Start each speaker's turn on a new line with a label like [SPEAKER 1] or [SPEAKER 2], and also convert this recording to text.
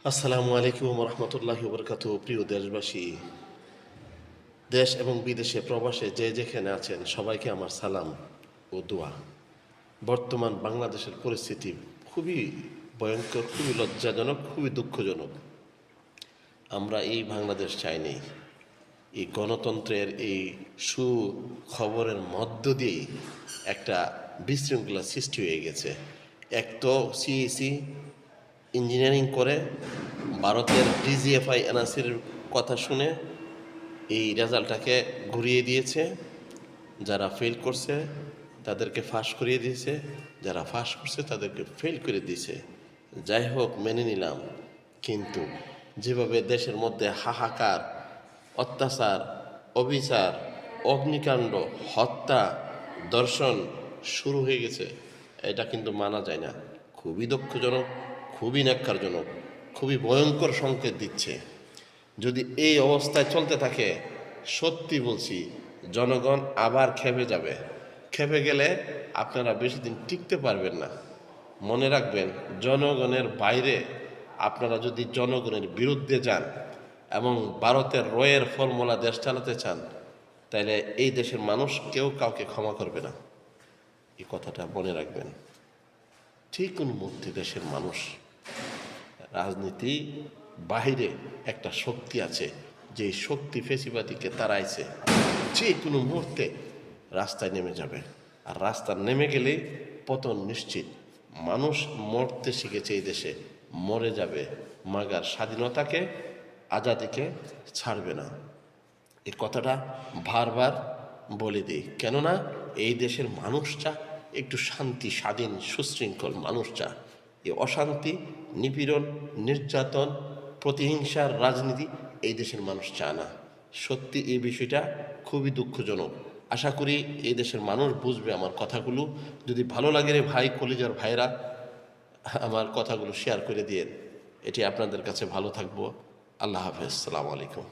[SPEAKER 1] আসসালামু আলাইকুম রহমতুল্লাহি বরকাত। প্রিয় দেশবাসী, দেশ এবং বিদেশে প্রবাসে যে যেখানে আছেন সবাইকে আমার সালাম ও দোয়া। বর্তমান বাংলাদেশের পরিস্থিতি খুবই ভয়ঙ্কর, খুবই লজ্জাজনক, খুবই দুঃখজনক। আমরা এই বাংলাদেশ চাইনি। এই গণতন্ত্রের এই সুখবরের মধ্য দিয়েই একটা বিশৃঙ্খলা সৃষ্টি হয়ে গেছে। এক তো সিএসি ইঞ্জিনিয়ারিং করে ভারতের ডিজিএফআই এনআরসির কথা শুনে এই রেজাল্টটাকে ঘুরিয়ে দিয়েছে। যারা ফেল করছে তাদেরকে ফাঁস করিয়ে দিয়েছে, যারা ফাঁস করছে তাদেরকে ফেল করে দিয়েছে। যাই হোক, মেনে নিলাম, কিন্তু যেভাবে দেশের মধ্যে হাহাকার, অত্যাচার, অবিচার, অগ্নিকাণ্ড, হত্যা, ধর্ষণ শুরু হয়ে গেছে, এটা কিন্তু মানা যায় না। খুবই দুঃখজনক, খুবই ন্যাক্কারজনক, খুবই ভয়ঙ্কর সংকেত দিচ্ছে। যদি এই অবস্থায় চলতে থাকে, সত্যি বলছি, জনগণ আবার খেপে যাবে। খেপে গেলে আপনারা বেশি দিন টিকতে পারবেন না। মনে রাখবেন, জনগণের বাইরে আপনারা যদি জনগণের বিরুদ্ধে যান এবং ভারতের রয়ের ফর্মুলা দেশ চালাতে চান, তাহলে এই দেশের মানুষ কেউ কাউকে ক্ষমা করবে না। এই কথাটা মনে রাখবেন। ঠিক কোন মুহূর্তে দেশের মানুষ, রাজনীতি বাহিরে একটা শক্তি আছে, যে শক্তি ফেসিবাদীকে তাড়াইছে, যে কোনো মুহূর্তে রাস্তায় নেমে যাবে। আর রাস্তা নেমে গেলে পতন নিশ্চিত। মানুষ মরতে শিখেছে এই দেশে, মরে যাবে, মাগার স্বাধীনতাকে, আজাদিকে ছাড়বে না। এই কথাটা বারবার বলে দিই, কেননা এই দেশের মানুষটা একটু শান্তি, স্বাধীন, সুশৃঙ্খল মানুষটা। এই অশান্তি, নিপীড়ন, নির্যাতন, প্রতিহিংসার রাজনীতি এই দেশের মানুষ চায় না। সত্যি এই বিষয়টা খুবই দুঃখজনক। আশা করি এই দেশের মানুষ বুঝবে আমার কথাগুলো। যদি ভালো লাগে রে ভাই, কলিজার ভাইরা, আমার কথাগুলো শেয়ার করে দিয়েন। এটি আপনাদের কাছে ভালো থাকবো। আল্লাহ হাফেজ, আসসালামু আলাইকুম।